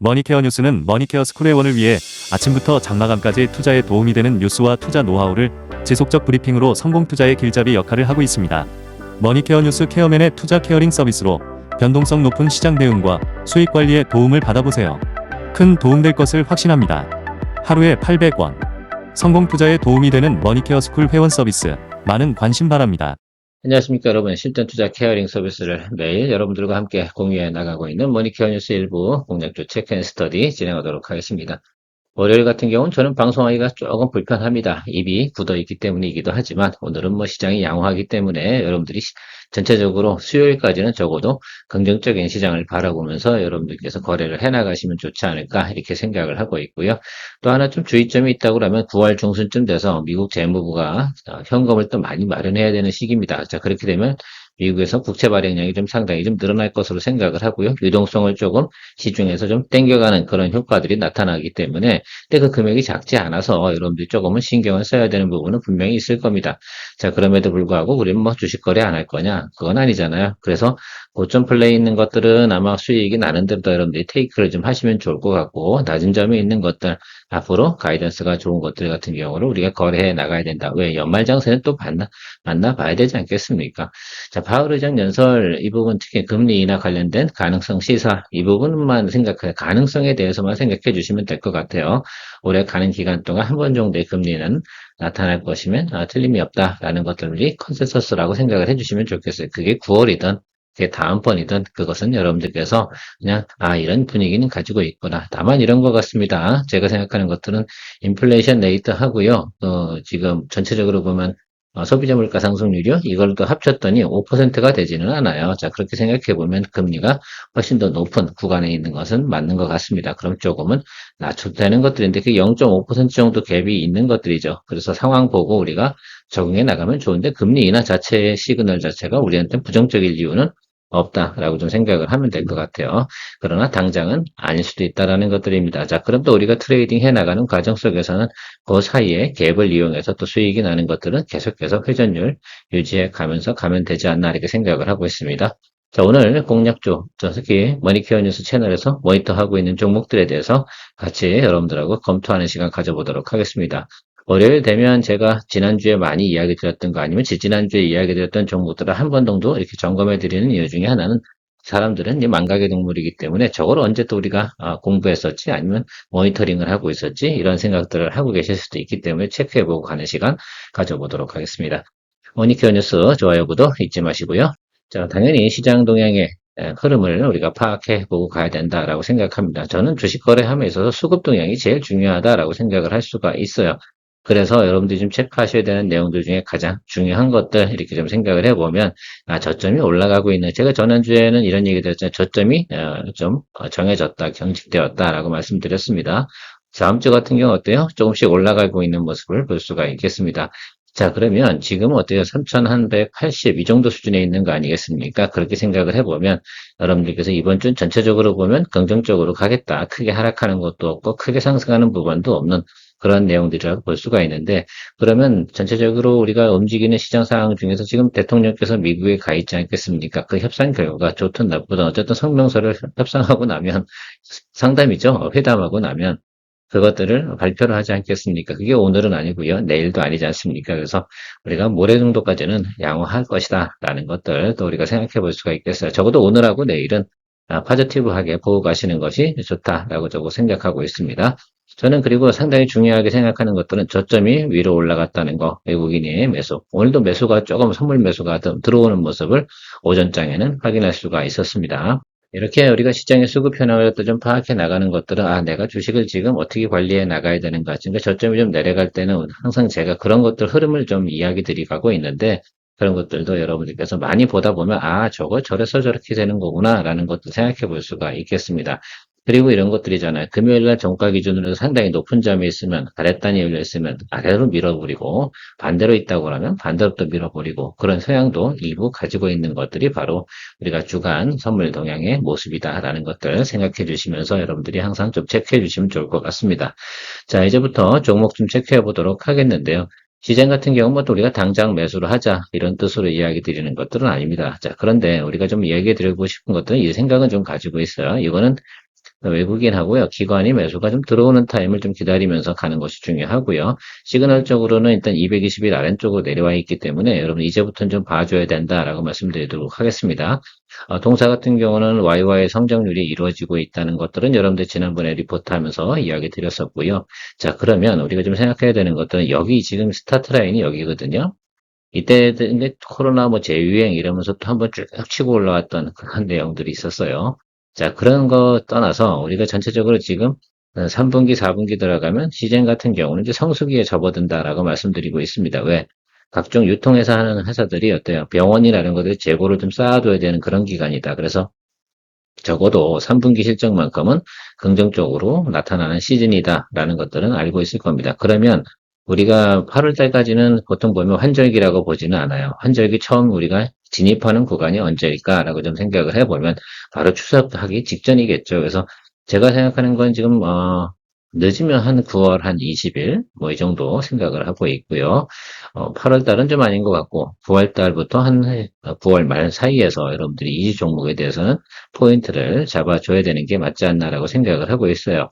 머니케어 뉴스는 머니케어 스쿨회원을 위해 아침부터 장마감까지 투자에 도움이 되는 뉴스와 투자 노하우를 지속적 브리핑으로 성공 투자의 길잡이 역할을 하고 있습니다. 머니케어 뉴스 케어맨의 투자 케어링 서비스로 변동성 높은 시장 대응과 수익 관리에 도움을 받아보세요. 큰 도움될 것을 확신합니다. 하루에 800원. 성공 투자에 도움이 되는 머니케어 스쿨 회원 서비스. 많은 관심 바랍니다. 안녕하십니까 여러분. 실전 투자 케어링 서비스를 매일 여러분들과 함께 공유해 나가고 있는 머니케어 뉴스 일부 공략조 체크 앤 스터디 진행하도록 하겠습니다. 월요일 같은 경우는 저는 방송하기가 조금 불편합니다. 입이 굳어 있기 때문이기도 하지만 오늘은 시장이 양호하기 때문에 여러분들이 전체적으로 수요일까지는 적어도 긍정적인 시장을 바라보면서 여러분들께서 거래를 해나가시면 좋지 않을까 이렇게 생각을 하고 있고요. 또 하나 좀 주의점이 있다고 하면 9월 중순쯤 돼서 미국 재무부가 현금을 또 많이 마련해야 되는 시기입니다. 자, 그렇게 되면 미국에서 국채 발행량이 좀 상당히 좀 늘어날 것으로 생각을 하고요. 유동성을 조금 시중에서 좀 땡겨가는 그런 효과들이 나타나기 때문에 근데 그 금액이 작지 않아서 여러분들이 조금은 신경을 써야 되는 부분은 분명히 있을 겁니다. 자, 그럼에도 불구하고 우리는 주식 거래 안 할 거냐? 그건 아니잖아요. 그래서 고점 플레이 있는 것들은 아마 수익이 나는 대로 여러분들이 테이크를 좀 하시면 좋을 것 같고 낮은 점이 있는 것들 앞으로 가이던스가 좋은 것들 같은 경우를 우리가 거래해 나가야 된다. 왜? 연말장세는 또 만나 봐야 되지 않겠습니까? 자, 파월 의장 연설 이 부분 특히 금리 인하 관련된 가능성 시사 이 부분만 가능성에 대해서만 생각해 주시면 될 것 같아요. 올해 가는 기간 동안 한 번 정도의 금리는 나타날 것이면 틀림이 없다라는 것들이 컨센서스라고 생각을 해주시면 좋겠어요. 그게 9월이든 그게 다음번이든 그것은 여러분들께서 그냥 이런 분위기는 가지고 있구나. 다만 이런 것 같습니다. 제가 생각하는 것들은 인플레이션 레이트 하고요. 지금 전체적으로 보면 소비자 물가 상승률이요? 이걸 또 합쳤더니 5%가 되지는 않아요. 자, 그렇게 생각해 보면 금리가 훨씬 더 높은 구간에 있는 것은 맞는 것 같습니다. 그럼 조금은 낮춰도 되는 것들인데 그 0.5% 정도 갭이 있는 것들이죠. 그래서 상황 보고 우리가 적응해 나가면 좋은데 금리 인하 자체의 시그널 자체가 우리한테 부정적일 이유는 없다라고 좀 생각을 하면 될 것 같아요. 그러나 당장은 아닐 수도 있다라는 것들입니다. 자, 그럼 또 우리가 트레이딩 해 나가는 과정 속에서는 그 사이에 갭을 이용해서 또 수익이 나는 것들은 계속해서 회전율 유지해 가면서 가면 되지 않나 이렇게 생각을 하고 있습니다. 자, 오늘 공략조, 특히 머니케어 뉴스 채널에서 모니터하고 있는 종목들에 대해서 같이 여러분들하고 검토하는 시간 가져보도록 하겠습니다. 월요일 되면 제가 지난주에 많이 이야기 드렸던 거 아니면 지지난주에 이야기 드렸던 종목들을 한 번 정도 이렇게 점검해 드리는 이유 중에 하나는 사람들은 이 망각의 동물이기 때문에 저걸 언제 또 우리가 공부했었지 아니면 모니터링을 하고 있었지 이런 생각들을 하고 계실 수도 있기 때문에 체크해보고 가는 시간 가져보도록 하겠습니다. 머니케어 뉴스 좋아요 구독 잊지 마시고요. 자, 당연히 시장 동향의 흐름을 우리가 파악해보고 가야 된다라고 생각합니다. 저는 주식 거래함에 있어서 수급 동향이 제일 중요하다라고 생각을 할 수가 있어요. 그래서 여러분들이 좀 체크하셔야 되는 내용들 중에 가장 중요한 것들 이렇게 좀 생각을 해보면 저점이 올라가고 있는 제가 지난주에는 이런 얘기 드렸잖아요. 저점이 좀 정해졌다, 경직되었다라고 말씀드렸습니다. 다음 주 같은 경우 어때요? 조금씩 올라가고 있는 모습을 볼 수가 있겠습니다. 자, 그러면 지금은 어때요? 3,180 이 정도 수준에 있는 거 아니겠습니까? 그렇게 생각을 해보면 여러분들께서 이번 주 전체적으로 보면 긍정적으로 가겠다. 크게 하락하는 것도 없고 크게 상승하는 부분도 없는 그런 내용들이라고 볼 수가 있는데 그러면 전체적으로 우리가 움직이는 시장 상황 중에서 지금 대통령께서 미국에 가 있지 않겠습니까? 그 협상 결과가 좋든 나쁘든 어쨌든 성명서를 협상하고 나면 상담이죠. 회담하고 나면 그것들을 발표를 하지 않겠습니까? 그게 오늘은 아니고요. 내일도 아니지 않습니까? 그래서 우리가 모레 정도까지는 양호할 것이다 라는 것들 또 우리가 생각해 볼 수가 있겠어요. 적어도 오늘하고 내일은 파지티브하게 보고 가시는 것이 좋다라고 저거 생각하고 있습니다. 저는 그리고 상당히 중요하게 생각하는 것들은 저점이 위로 올라갔다는 거, 외국인의 매수. 오늘도 매수가 조금 선물 매수가 들어오는 모습을 오전장에는 확인할 수가 있었습니다. 이렇게 우리가 시장의 수급 현황을 또 좀 파악해 나가는 것들은 내가 주식을 지금 어떻게 관리해 나가야 되는가. 그러니까 저점이 좀 내려갈 때는 항상 제가 그런 것들 흐름을 좀 이야기 드리고 있는데 그런 것들도 여러분들께서 많이 보다 보면 저거 저래서 저렇게 되는 거구나 라는 것도 생각해 볼 수가 있겠습니다. 그리고 이런 것들이잖아요. 금요일날 종가 기준으로 상당히 높은 점이 있으면 아랫단이 열려 있으면 아래로 밀어버리고 반대로 있다고 하면 반대로 또 밀어버리고 그런 성향도 일부 가지고 있는 것들이 바로 우리가 주간 선물 동향의 모습이다라는 것들 생각해 주시면서 여러분들이 항상 좀 체크해 주시면 좋을 것 같습니다. 자, 이제부터 종목 좀 체크해 보도록 하겠는데요. 시장 같은 경우는 또 우리가 당장 매수를 하자 이런 뜻으로 이야기 드리는 것들은 아닙니다. 자, 그런데 우리가 좀 이야기 드리고 싶은 것들은 이 생각은 좀 가지고 있어요. 이거는 외국인하고요, 기관이 매수가 좀 들어오는 타임을 좀 기다리면서 가는 것이 중요하고요. 시그널적으로는 일단 220일 아래쪽으로 내려와 있기 때문에 여러분 이제부터는 좀 봐줘야 된다라고 말씀드리도록 하겠습니다. 동사 같은 경우는 YY 성장률이 이루어지고 있다는 것들은 여러분들 지난번에 리포트하면서 이야기 드렸었고요. 자, 그러면 우리가 좀 생각해야 되는 것들은 여기 지금 스타트 라인이 여기거든요. 이때 이제 코로나 뭐 재유행 이러면서 또 한번 쭉 치고 올라왔던 그런 내용들이 있었어요. 자, 그런 거 떠나서 우리가 전체적으로 지금 3분기, 4분기 들어가면 시즌 같은 경우는 이제 성수기에 접어든다라고 말씀드리고 있습니다. 왜? 각종 유통회사 하는 회사들이 어때요? 병원이라는 것들이 재고를 좀 쌓아둬야 되는 그런 기간이다. 그래서 적어도 3분기 실적만큼은 긍정적으로 나타나는 시즌이다라는 것들은 알고 있을 겁니다. 그러면 우리가 8월 달까지는 보통 보면 환절기라고 보지는 않아요. 환절기 처음 우리가 진입하는 구간이 언제일까라고 좀 생각을 해보면 바로 추석하기 직전이겠죠. 그래서 제가 생각하는 건 지금 늦으면 한 9월 한 20일 뭐 이 정도 생각을 하고 있고요. 8월 달은 좀 아닌 것 같고 9월 달부터 한 9월 말 사이에서 여러분들이 이 종목에 대해서는 포인트를 잡아줘야 되는 게 맞지 않나라고 생각을 하고 있어요.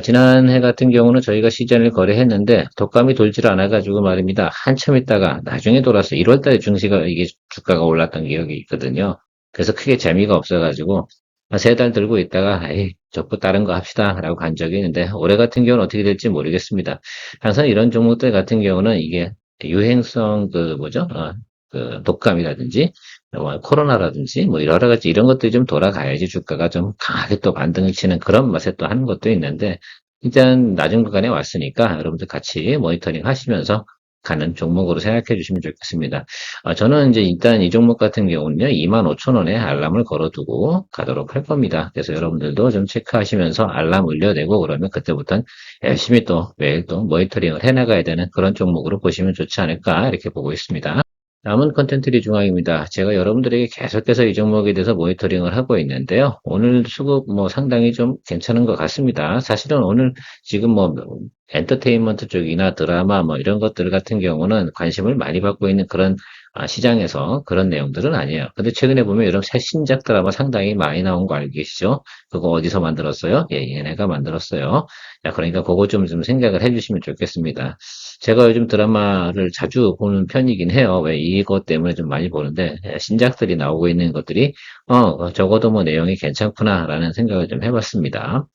지난해 같은 경우는 저희가 시전을 거래했는데 독감이 돌질 않아가지고 말입니다. 한참 있다가 나중에 돌아서 1월 달에 증시가 이게 주가가 올랐던 기억이 있거든요. 그래서 크게 재미가 없어가지고 3달 들고 있다가 에이 접고 다른 거 합시다 라고 간 적이 있는데 올해 같은 경우는 어떻게 될지 모르겠습니다. 항상 이런 종목들 같은 경우는 이게 유행성 그 뭐죠? 그 독감이라든지 뭐 코로나라든지 뭐 여러 가지 이런 것들이 좀 돌아가야지 주가가 좀 강하게 또 반등을 치는 그런 맛에 또 하는 것도 있는데 일단 낮은 구간에 왔으니까 여러분들 같이 모니터링 하시면서 가는 종목으로 생각해 주시면 좋겠습니다. 저는 이제 일단 이 종목 같은 경우는요, 25,000원에 알람을 걸어두고 가도록 할 겁니다. 그래서 여러분들도 좀 체크하시면서 알람 올려내고 그러면 그때부터는 열심히 또 매일 또 모니터링을 해나가야 되는 그런 종목으로 보시면 좋지 않을까 이렇게 보고 있습니다. 남은 컨텐츠 중앙입니다. 제가 여러분들에게 계속해서 이 종목에 대해서 모니터링을 하고 있는데요. 오늘 수급 뭐 상당히 좀 괜찮은 것 같습니다. 사실은 오늘 지금 뭐 엔터테인먼트 쪽이나 드라마 뭐 이런 것들 같은 경우는 관심을 많이 받고 있는 그런 시장에서 그런 내용들은 아니에요. 근데 최근에 보면 이런 새 신작 드라마 상당히 많이 나온 거 알고 계시죠? 그거 어디서 만들었어요? 예, 얘네가 만들었어요. 자, 그러니까 그거 좀 생각을 해주시면 좋겠습니다. 제가 요즘 드라마를 자주 보는 편이긴 해요. 왜 이것 때문에 좀 많이 보는데 신작들이 나오고 있는 것들이 적어도 뭐 내용이 괜찮구나라는 생각을 좀 해봤습니다.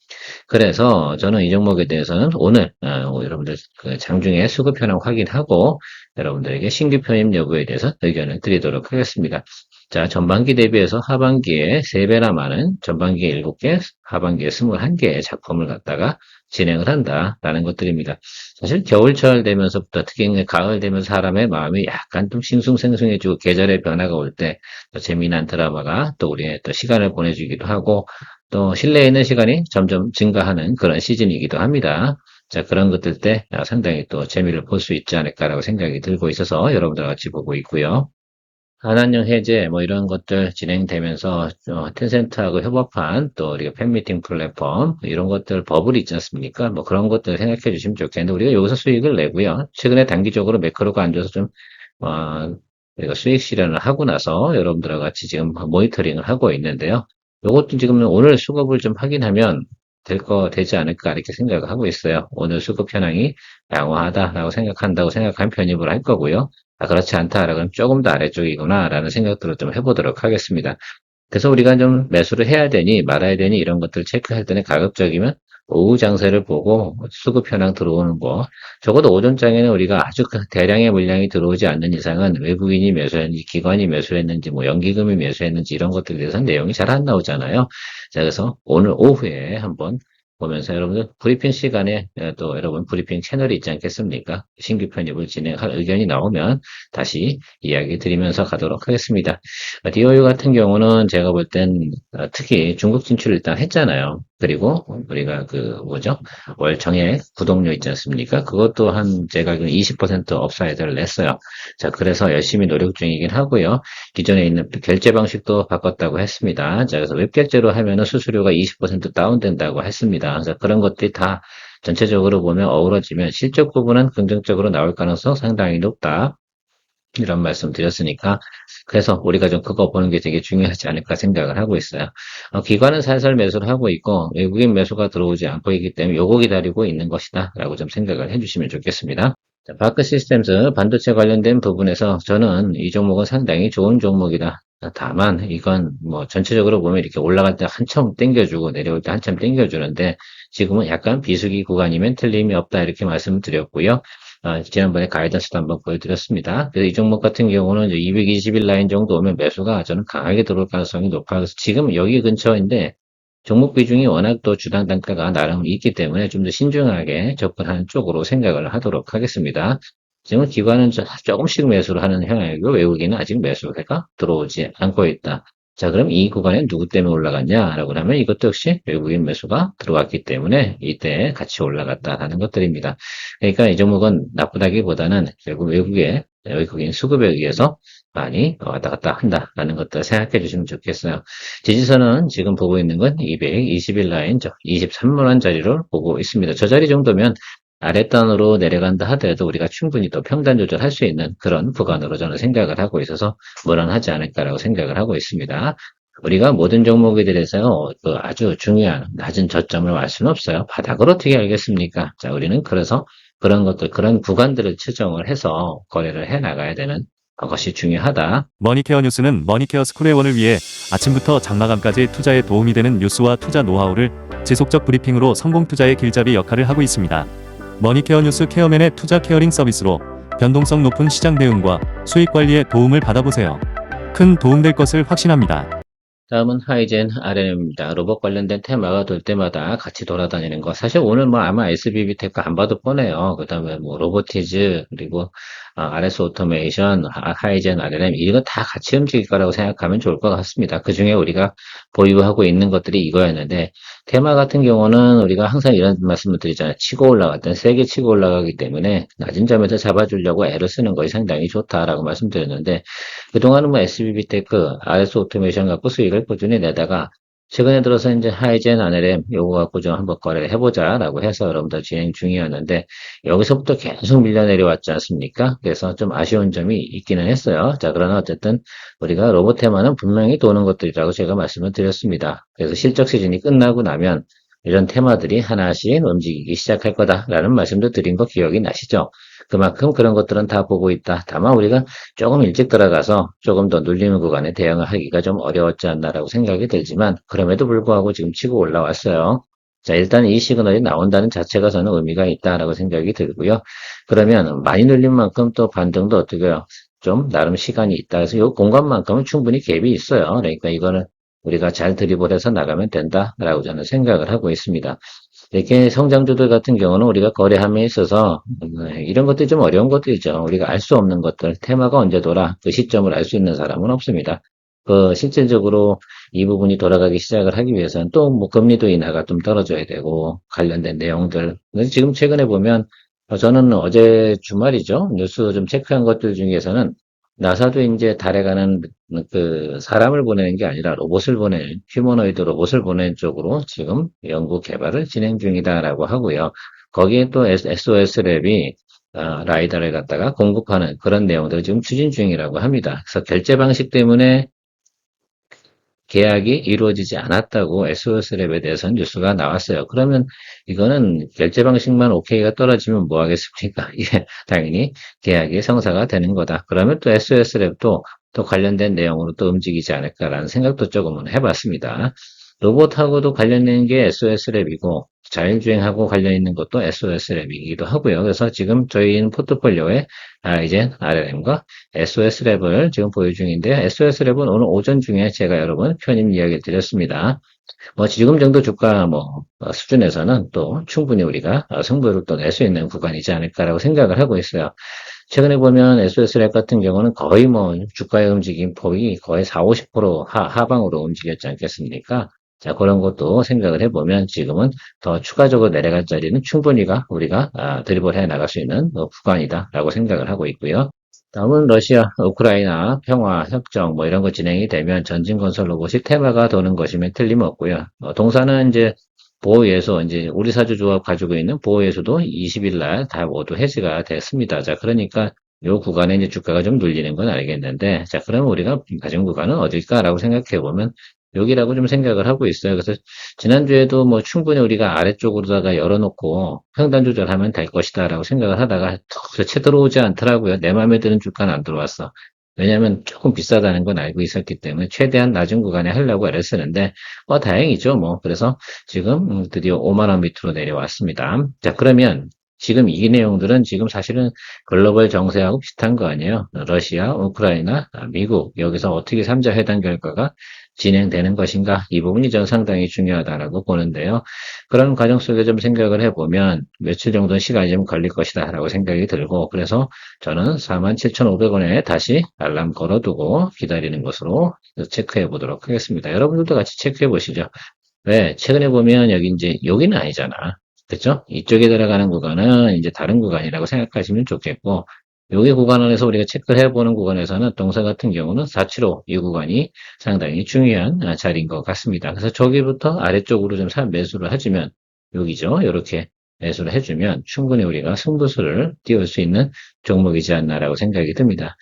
그래서 저는 이 종목에 대해서는 오늘 여러분들 그 장중에 수급 현황 확인하고 여러분들에게 신규 편입 여부에 대해서 의견을 드리도록 하겠습니다. 자, 전반기 대비해서 하반기에 3배나 많은 전반기에 7개, 하반기에 21개의 작품을 갖다가 진행을 한다라는 것들입니다. 사실 겨울철 되면서부터 특히 가을 되면서 사람의 마음이 약간 좀 싱숭생숭해지고 계절의 변화가 올 때 재미난 드라마가 또 우리의 또 시간을 보내주기도 하고 또 실내에 있는 시간이 점점 증가하는 그런 시즌이기도 합니다. 자, 그런 것들 때 상당히 또 재미를 볼 수 있지 않을까라고 생각이 들고 있어서 여러분들 같이 보고 있고요. 한한령 해제 뭐 이런 것들 진행되면서 텐센트하고 협업한 또 우리가 팬미팅 플랫폼 이런 것들 버블이 있지 않습니까? 뭐 그런 것들 생각해 주시면 좋겠는데 우리가 여기서 수익을 내고요. 최근에 단기적으로 매크로가 안 좋아서 좀 우리가 수익 실현을 하고 나서 여러분들과 같이 지금 모니터링을 하고 있는데요. 이것도 지금 오늘 수급을 좀 확인하면 되지 않을까 이렇게 생각을 하고 있어요. 오늘 수급 현황이 양호하다라고 생각한다고 생각하면 편입을 할 거고요. 그렇지 않다라면 조금 더 아래쪽이구나라는 생각들을 좀 해보도록 하겠습니다. 그래서 우리가 좀 매수를 해야 되니 말아야 되니 이런 것들 체크할 때는 가급적이면 오후 장세를 보고 수급 현황 들어오는 거 적어도 오전장에는 우리가 아주 대량의 물량이 들어오지 않는 이상은 외국인이 매수했는지 기관이 매수했는지 뭐 연기금이 매수했는지 이런 것들에 대해서는 내용이 잘 안 나오잖아요. 자, 그래서 오늘 오후에 한번 보면서 여러분들 브리핑 시간에 또 여러분 브리핑 채널이 있지 않겠습니까? 신규 편입을 진행할 의견이 나오면 다시 이야기 드리면서 가도록 하겠습니다. DOU 같은 경우는 제가 볼 땐 특히 중국 진출을 일단 했잖아요. 그리고 우리가 그 뭐죠? 월 정액 구독료 있지 않습니까? 그것도 한 제가 20% 업사이드를 냈어요. 자, 그래서 열심히 노력 중이긴 하고요. 기존에 있는 결제 방식도 바꿨다고 했습니다. 자, 그래서 웹결제로 하면은 수수료가 20% 다운된다고 했습니다. 그래서 그런 것들이 다 전체적으로 보면 어우러지면 실적 부분은 긍정적으로 나올 가능성 상당히 높다. 이런 말씀 드렸으니까 그래서 우리가 좀 그거 보는 게 되게 중요하지 않을까 생각을 하고 있어요. 기관은 살살 매수를 하고 있고 외국인 매수가 들어오지 않고 있기 때문에 요거 기다리고 있는 것이다 라고 좀 생각을 해주시면 좋겠습니다. 자, 바크 시스템즈 반도체 관련된 부분에서 저는 이 종목은 상당히 좋은 종목이다. 다만 이건 뭐 전체적으로 보면 이렇게 올라갈 때 한참 땡겨주고 내려올 때 한참 땡겨주는데 지금은 약간 비수기 구간이면 틀림이 없다 이렇게 말씀을 드렸고요. 지난번에 가이던스도 한번 보여드렸습니다. 그래서 이 종목 같은 경우는 220일 라인 정도 오면 매수가 저는 강하게 들어올 가능성이 높아요. 그래서 지금 여기 근처인데 종목 비중이 워낙 또 주당 단가가 나름 있기 때문에 좀 더 신중하게 접근하는 쪽으로 생각을 하도록 하겠습니다. 지금 기관은 조금씩 매수를 하는 형향이고 외국인은 아직 매수가 들어오지 않고 있다. 자, 그럼 이 구간에 누구 때문에 올라갔냐라고 하면 이것도 역시 외국인 매수가 들어갔기 때문에 이때 같이 올라갔다 하는 것들입니다. 그러니까 이 종목은 나쁘다기보다는 결국 외국인 수급에 의해서 많이 왔다 갔다 한다라는 것들 생각해 주시면 좋겠어요. 지지선은 지금 보고 있는 건 220일 라인, 23만원 자리를 보고 있습니다. 저 자리 정도면 아랫단으로 내려간다 하더라도 우리가 충분히 또 평단 조절할 수 있는 그런 구간으로 저는 생각을 하고 있어서 무난하지 않을까라고 생각을 하고 있습니다. 우리가 모든 종목에 대해서 그 아주 중요한 낮은 저점을 알 수는 없어요. 바닥을 어떻게 알겠습니까? 자, 우리는 그래서 그런 것들, 그런 구간들을 측정을 해서 거래를 해 나가야 되는 것이 중요하다. 머니케어 뉴스는 머니케어 스쿨의1을 위해 아침부터 장마감까지 투자에 도움이 되는 뉴스와 투자 노하우를 지속적 브리핑으로 성공 투자의 길잡이 역할을 하고 있습니다. 머니케어 뉴스 케어맨의 투자 케어링 서비스로 변동성 높은 시장 대응과 수익 관리에 도움을 받아보세요. 큰 도움될 것을 확신합니다. 다음은 하이젠 RNM입니다. 로봇 관련된 테마가 돌 때마다 같이 돌아다니는 거. 사실 오늘 뭐 아마 SBB 테크 안 봐도 뻔해요. 그 다음에 뭐 로보티즈, 그리고 RS 오토메이션, 하이젠 RNM, 이거 다 같이 움직일 거라고 생각하면 좋을 것 같습니다. 그 중에 우리가 보유하고 있는 것들이 이거였는데, 테마 같은 경우는 우리가 항상 이런 말씀을 드리잖아요. 치고 올라갔던 세게 치고 올라가기 때문에 낮은 점에서 잡아주려고 애를 쓰는 것이 상당히 좋다라고 말씀드렸는데, 그동안은 뭐 SBB 테크, RS 오토메이션 갖고 수익을 꾸준히 내다가 최근에 들어서 이제 하이젠 RNM 요거 갖고 좀 한번 거래를 해보자라고 해서 여러분들 진행 중이었는데 여기서부터 계속 밀려 내려왔지 않습니까? 그래서 좀 아쉬운 점이 있기는 했어요. 자, 그러나 어쨌든 우리가 로봇 테마는 분명히 도는 것들이라고 제가 말씀을 드렸습니다. 그래서 실적 시즌이 끝나고 나면 이런 테마들이 하나씩 움직이기 시작할 거다라는 말씀도 드린 거 기억이 나시죠? 그만큼 그런 것들은 다 보고 있다. 다만 우리가 조금 일찍 들어가서 조금 더 눌리는 구간에 대응을 하기가 좀 어려웠지 않나라고 생각이 들지만 그럼에도 불구하고 지금 치고 올라왔어요. 자, 일단 이 시그널이 나온다는 자체가 저는 의미가 있다라고 생각이 들고요. 그러면 많이 눌린 만큼 또 반등도 어떻게요? 좀 나름 시간이 있다. 그래서 이 공간만큼은 충분히 갭이 있어요. 그러니까 이거는 우리가 잘 드리블해서 나가면 된다라고 저는 생각을 하고 있습니다. 이렇게 성장주들 같은 경우는 우리가 거래함에 있어서 이런 것들이 좀 어려운 것들이죠. 우리가 알 수 없는 것들, 테마가 언제 돌아 그 시점을 알 수 있는 사람은 없습니다. 실질적으로 이 부분이 돌아가기 시작을 하기 위해서는 또 뭐 금리도 인하가 좀 떨어져야 되고 관련된 내용들. 그래서 지금 최근에 보면 저는 어제 주말이죠. 뉴스 좀 체크한 것들 중에서는 나사도 이제 달에 가는 그 사람을 보내는 게 아니라 로봇을 보내는 휴머노이드 로봇을 보내는 쪽으로 지금 연구 개발을 진행 중이다라고 하고요. 거기에 또 SOS랩이 라이다를 갖다가 공급하는 그런 내용들을 지금 추진 중이라고 합니다. 그래서 결제 방식 때문에 계약이 이루어지지 않았다고 SOS랩에 대해서는 뉴스가 나왔어요. 그러면 이거는 결제 방식만 오케이가 떨어지면 뭐 하겠습니까? 이게 당연히 계약이 성사가 되는 거다. 그러면 또 SOS랩도 또 관련된 내용으로 또 움직이지 않을까라는 생각도 조금은 해봤습니다. 로봇하고도 관련된 게 SOS랩이고 자율주행하고 관련 있는 것도 SOS랩이기도 하고요. 그래서 지금 저희는 포트폴리오에 이제 RLM과 SOS랩을 지금 보유 중인데요. SOS랩은 오늘 오전 중에 제가 여러분 편입 이야기를 드렸습니다. 뭐 지금 정도 주가 수준에서는 또 충분히 우리가 승부를 또 낼 수 있는 구간이지 않을까라고 생각을 하고 있어요. 최근에 보면 SOS랩 같은 경우는 거의 뭐 주가의 움직임 폭이 거의 4, 50% 하방으로 움직였지 않겠습니까? 자, 그런 것도 생각을 해보면 지금은 더 추가적으로 내려갈 자리는 충분히가 우리가 드리블 해 나갈 수 있는 구간이다라고 생각을 하고 있고요. 다음은 러시아, 우크라이나 평화 협정 뭐 이런 거 진행이 되면 전진 건설 로봇이 테마가 도는 것이면 틀림없고요. 동사는 이제 보호예수 이제 우리 사주 조합 가지고 있는 보호예수도 20일 날 다 모두 해지가 됐습니다. 자, 그러니까 요 구간에 이제 주가가 좀 눌리는 건 알겠는데, 자, 그러면 우리가 가진 구간은 어딜까라고 생각해 보면 여기라고 좀 생각을 하고 있어요. 그래서 지난주에도 뭐 충분히 우리가 아래쪽으로다가 열어놓고 평단 조절하면 될 것이다라고 생각을 하다가 도대체 들어오지 않더라고요. 내 마음에 드는 주가는 안 들어왔어. 왜냐하면 조금 비싸다는 건 알고 있었기 때문에 최대한 낮은 구간에 하려고 애를 쓰는데, 다행이죠, 뭐. 그래서 지금 드디어 5만 원 밑으로 내려왔습니다. 자, 그러면 지금 이 내용들은 지금 사실은 글로벌 정세하고 비슷한 거 아니에요? 러시아, 우크라이나, 미국, 여기서 어떻게 3자 회담 결과가 진행되는 것인가? 이 부분이 전 상당히 중요하다라고 보는데요. 그런 과정 속에 좀 생각을 해보면 며칠 정도 시간이 좀 걸릴 것이다 라고 생각이 들고, 그래서 저는 47,500원에 다시 알람 걸어두고 기다리는 것으로 체크해 보도록 하겠습니다. 여러분들도 같이 체크해 보시죠. 왜? 최근에 보면 여기 이제 여기는 아니잖아. 그쵸? 이쪽에 들어가는 구간은 이제 다른 구간이라고 생각하시면 좋겠고, 여기 구간 안에서 우리가 체크를 해보는 구간에서는 동사 같은 경우는 475, 이 구간이 상당히 중요한 자리인 것 같습니다. 그래서 저기부터 아래쪽으로 좀 매수를 해주면, 여기죠. 이렇게 매수를 해주면 충분히 우리가 승부수를 띄울 수 있는 종목이지 않나라고 생각이 듭니다.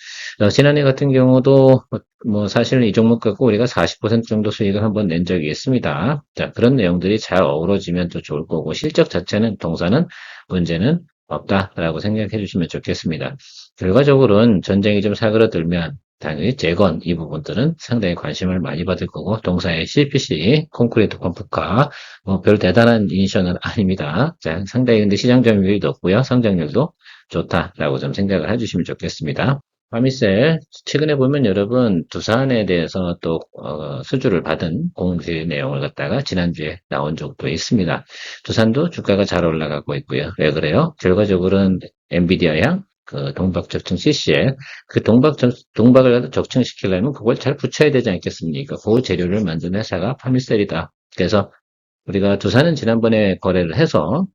지난해 같은 경우도 뭐 사실 이 종목 갖고 우리가 40% 정도 수익을 한번 낸 적이 있습니다. 자, 그런 내용들이 잘 어우러지면 또 좋을 거고 실적 자체는 동사는 문제는 없다라고 생각해 주시면 좋겠습니다. 결과적으로는 전쟁이 좀 사그러들면 당연히 재건 이 부분들은 상당히 관심을 많이 받을 거고 동사의 CPC, 콘크리트 펌프카 뭐 별 대단한 이니셔는 아닙니다. 자, 상당히 근데 시장 점유율이 높고요. 성장률도 좋다라고 좀 생각을 해주시면 좋겠습니다. 파미셀 최근에 보면 여러분 두산에 대해서 또 수주를 받은 공시 내용을 갖다가 지난주에 나온 적도 있습니다. 두산도 주가가 잘 올라가고 있고요. 왜 그래요? 결과적으로는 엔비디아양 그 동박 적층 CCL 그 동박을 적층시키려면 그걸 잘 붙여야 되지 않겠습니까? 그 재료를 만든 회사가 파미셀이다. 그래서 우리가 두산은 지난번에 거래를 해서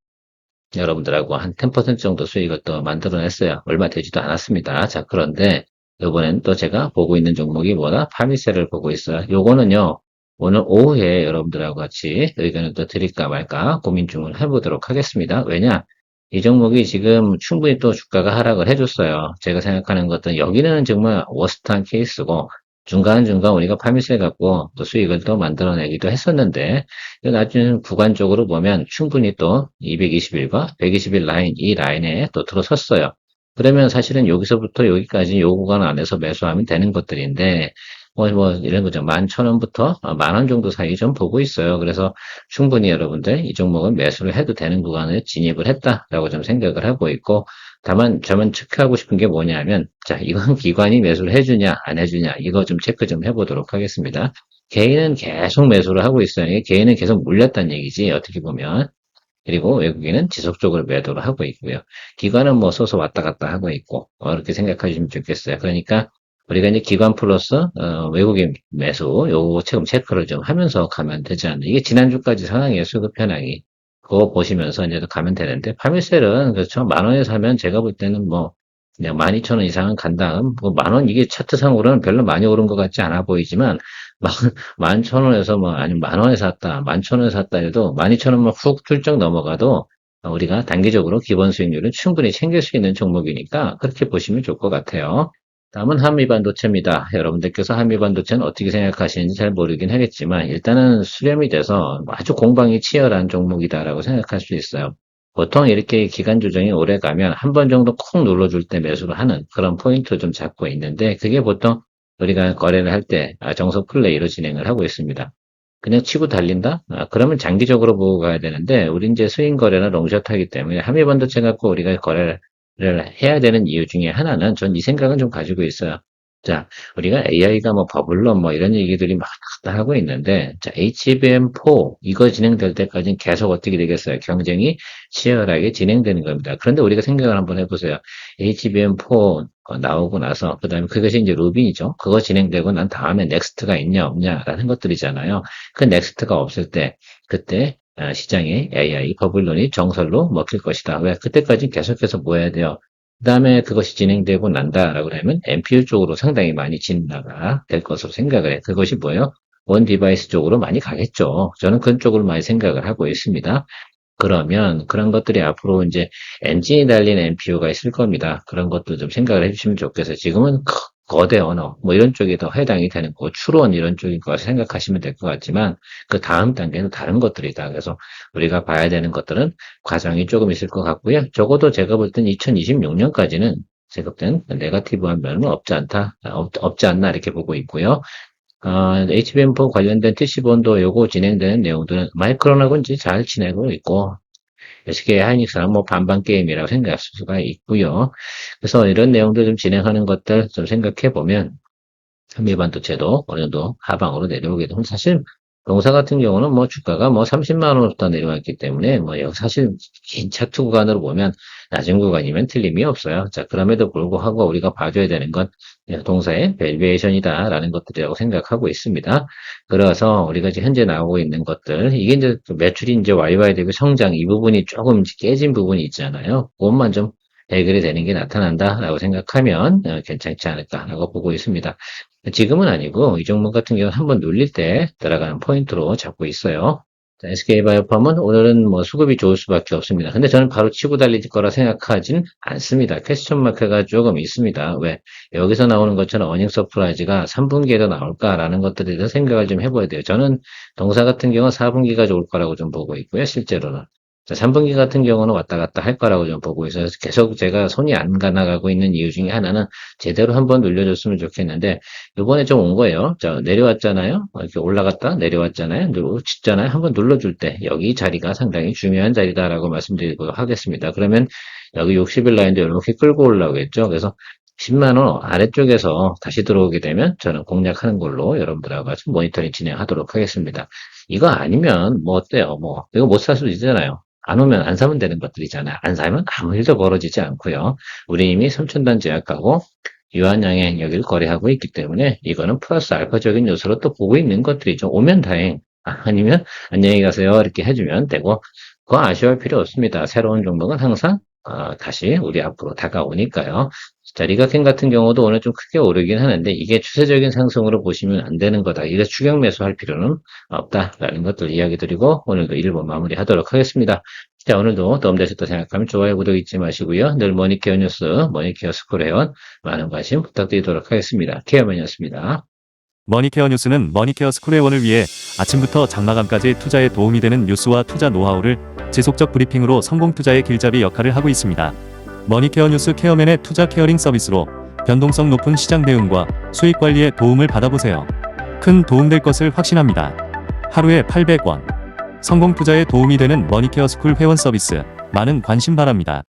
여러분들하고 한 10% 정도 수익을 또 만들어냈어요. 얼마 되지도 않았습니다. 자, 그런데 이번엔 또 제가 보고 있는 종목이 뭐다? 파미셀을 보고 있어요. 요거는요, 오늘 오후에 여러분들하고 같이 의견을 또 드릴까 말까 고민 중을 해보도록 하겠습니다. 왜냐? 이 종목이 지금 충분히 또 주가가 하락을 해줬어요. 제가 생각하는 것은 여기는 정말 워스트한 케이스고 중간중간 우리가 파미셀 갖고 또 수익을 또 만들어내기도 했었는데 나중에 구간적으로 보면 충분히 또 221과 121 라인, 이 라인에 또 들어섰어요. 그러면 사실은 여기서부터 여기까지 요 구간 안에서 매수하면 되는 것들인데, 이런 거죠. 11,000원부터 10,000원 정도 사이 좀 보고 있어요. 그래서 충분히 여러분들 이 종목은 매수를 해도 되는 구간에 진입을 했다라고 좀 생각을 하고 있고, 다만 저만 체크하고 싶은 게 뭐냐면, 자, 이건 기관이 매수를 해주냐, 안 해주냐, 이거 좀 체크 좀 해보도록 하겠습니다. 개인은 계속 매수를 하고 있어요. 개인은 계속 물렸다는 얘기지, 어떻게 보면. 그리고 외국인은 지속적으로 매도를 하고 있고요. 기관은 뭐 서서 왔다 갔다 하고 있고, 이렇게 생각하시면 좋겠어요. 그러니까 우리가 이제 기관 플러스 외국인 매수 요거 지금 체크를 좀 하면서 가면 되지 않나. 이게 지난주까지 상황이에요. 수급 현황이. 그거 보시면서 이제 가면 되는데 파밀셀은 그렇죠. 10,000원에 사면 제가 볼 때는 뭐 그냥 12,000원 이상은 간다. 뭐 10,000원 이게 차트상으로는 별로 많이 오른 것 같지 않아 보이지만 11,000원에서 뭐 아니면 10,000원에 샀다, 11,000원에 샀다 해도 12,000원만 훅 훌쩍 넘어가도 우리가 단기적으로 기본 수익률은 충분히 챙길 수 있는 종목이니까 그렇게 보시면 좋을 것 같아요. 다음은 한미반도체입니다. 여러분들께서 한미반도체는 어떻게 생각하시는지 잘 모르긴 하겠지만 일단은 수렴이 돼서 아주 공방이 치열한 종목이다라고 생각할 수 있어요. 보통 이렇게 기간 조정이 오래 가면 한 번 정도 콕 눌러줄 때 매수를 하는 그런 포인트 좀 잡고 있는데 그게 보통 우리가 거래를 할 때 정석 플레이로 진행을 하고 있습니다. 그냥 치고 달린다? 그러면 장기적으로 보고 가야 되는데 우리 이제 스윙 거래는 롱숏 하기 때문에 한미반도체 갖고 우리가 거래를 해야 되는 이유 중에 하나는 전 이 생각은 좀 가지고 있어요. 자, 우리가 AI가 뭐 버블론 뭐 이런 얘기들이 막 다 하고 있는데, 자, HBM4 이거 진행될 때까지는 계속 어떻게 되겠어요? 경쟁이 치열하게 진행되는 겁니다. 그런데 우리가 생각을 한번 해보세요. HBM4 나오고 나서, 그 다음에 그것이 이제 루빈이죠. 그거 진행되고 난 다음에 넥스트가 있냐 없냐라는 것들이잖아요. 그 넥스트가 없을 때, 그때 시장에 AI 버블론이 정설로 먹힐 것이다. 왜? 그때까지 계속해서 뭐 해야 돼요? 그 다음에 그것이 진행되고 난다라고 하면 MPU 쪽으로 상당히 많이 진화가 될 것으로 생각을 해. 그것이 뭐예요? 원 디바이스 쪽으로 많이 가겠죠. 저는 그런 쪽으로 많이 생각을 하고 있습니다. 그러면 그런 것들이 앞으로 이제 엔진이 달린 NPU가 있을 겁니다. 그런 것도 좀 생각을 해주시면 좋겠어요. 지금은 거대 언어, 뭐 이런 쪽이 더 해당이 되는 거, 추론 이런 쪽인 거 생각하시면 될 것 같지만 그 다음 단계는 다른 것들이다. 그래서 우리가 봐야 되는 것들은 과정이 조금 있을 것 같고요. 적어도 제가 볼 땐 2026년까지는 제가 볼 땐 네거티브한 면은 없지 않나 이렇게 보고 있고요. HBM4 관련된 TC본도 요거 진행되는 내용들은 마이크론하고 이제 잘 지내고 있고, SK 하이닉스는 뭐 반반 게임이라고 생각할 수가 있고요. 그래서 이런 내용들 좀 진행하는 것들 좀 생각해 보면 한미반도체도 어느 정도 하방으로 내려오게 되면 사실 동사 같은 경우는 뭐 주가가 뭐 30만 원부터 내려왔기 때문에 뭐 여기 사실 긴 차트 구간으로 보면 낮은 구간이면 틀림이 없어요. 자, 그럼에도 불구하고 우리가 봐줘야 되는 건 동사의 밸류에이션이다라는 것들이라고 생각하고 있습니다. 그래서 우리가 지금 현재 나오고 있는 것들 이게 이제 매출이 이제 YY 대비 성장 이 부분이 조금 깨진 부분이 있잖아요. 그것만 좀 해결이 되는 게 나타난다라고 생각하면 괜찮지 않을까라고 보고 있습니다. 지금은 아니고 이 종목 같은 경우는 한번 눌릴 때 들어가는 포인트로 잡고 있어요. SK바이오팜은 오늘은 뭐 수급이 좋을 수밖에 없습니다. 근데 저는 바로 치고 달릴 거라 생각하진 않습니다. 퀘스천 마크가 조금 있습니다. 왜? 여기서 나오는 것처럼 어닝 서프라이즈가 3분기에도 나올까라는 것들에 대해서 생각을 좀 해봐야 돼요. 저는 동사 같은 경우는 4분기가 좋을 거라고 좀 보고 있고요. 실제로는. 자, 3분기 같은 경우는 왔다 갔다 할 거라고 좀 보고 있어서 계속 제가 손이 안 가나가고 있는 이유 중에 하나는 제대로 한번 눌려줬으면 좋겠는데 요번에 좀 온 거예요. 자, 내려왔잖아요. 이렇게 올라갔다 내려왔잖아요. 짓잖아요. 한번 눌러줄 때 여기 자리가 상당히 중요한 자리다라고 말씀드리도록 하겠습니다. 그러면 여기 60일 라인도 이렇게 끌고 올라오겠죠. 그래서 10만 원 아래쪽에서 다시 들어오게 되면 저는 공략하는 걸로 여러분들하고 같이 모니터링 진행하도록 하겠습니다. 이거 아니면 뭐 어때요? 뭐 이거 못 살 수도 있잖아요. 안 오면 안 사면 되는 것들이잖아요. 안 사면 아무 일도 벌어지지 않고요. 우리 이미 3,000단 제약하고 유한양행 여기를 거래하고 있기 때문에 이거는 플러스 알파적인 요소로 또 보고 있는 것들이죠. 오면 다행, 아니면 안녕히 가세요 이렇게 해주면 되고 그거 아쉬워할 필요 없습니다. 새로운 종목은 항상 다시 우리 앞으로 다가오니까요. 자, 리가켄 같은 경우도 오늘 좀 크게 오르긴 하는데 이게 추세적인 상승으로 보시면 안 되는 거다. 이래 추격 매수할 필요는 없다라는 것들 이야기 드리고 오늘도 1부 마무리하도록 하겠습니다. 자, 오늘도 도움되셨다 생각하면 좋아요, 구독 잊지 마시고요. 늘 머니케어 뉴스, 머니케어 스쿨 회원 많은 관심 부탁드리도록 하겠습니다. 케어맨이었습니다. 머니케어 뉴스는 머니케어 스쿨 회원을 위해 아침부터 장마감까지 투자에 도움이 되는 뉴스와 투자 노하우를 지속적 브리핑으로 성공 투자의 길잡이 역할을 하고 있습니다. 머니케어 뉴스 케어맨의 투자 케어링 서비스로 변동성 높은 시장 대응과 수익 관리에 도움을 받아보세요. 큰 도움될 것을 확신합니다. 하루에 800원. 성공 투자에 도움이 되는 머니케어 스쿨 회원 서비스 많은 관심 바랍니다.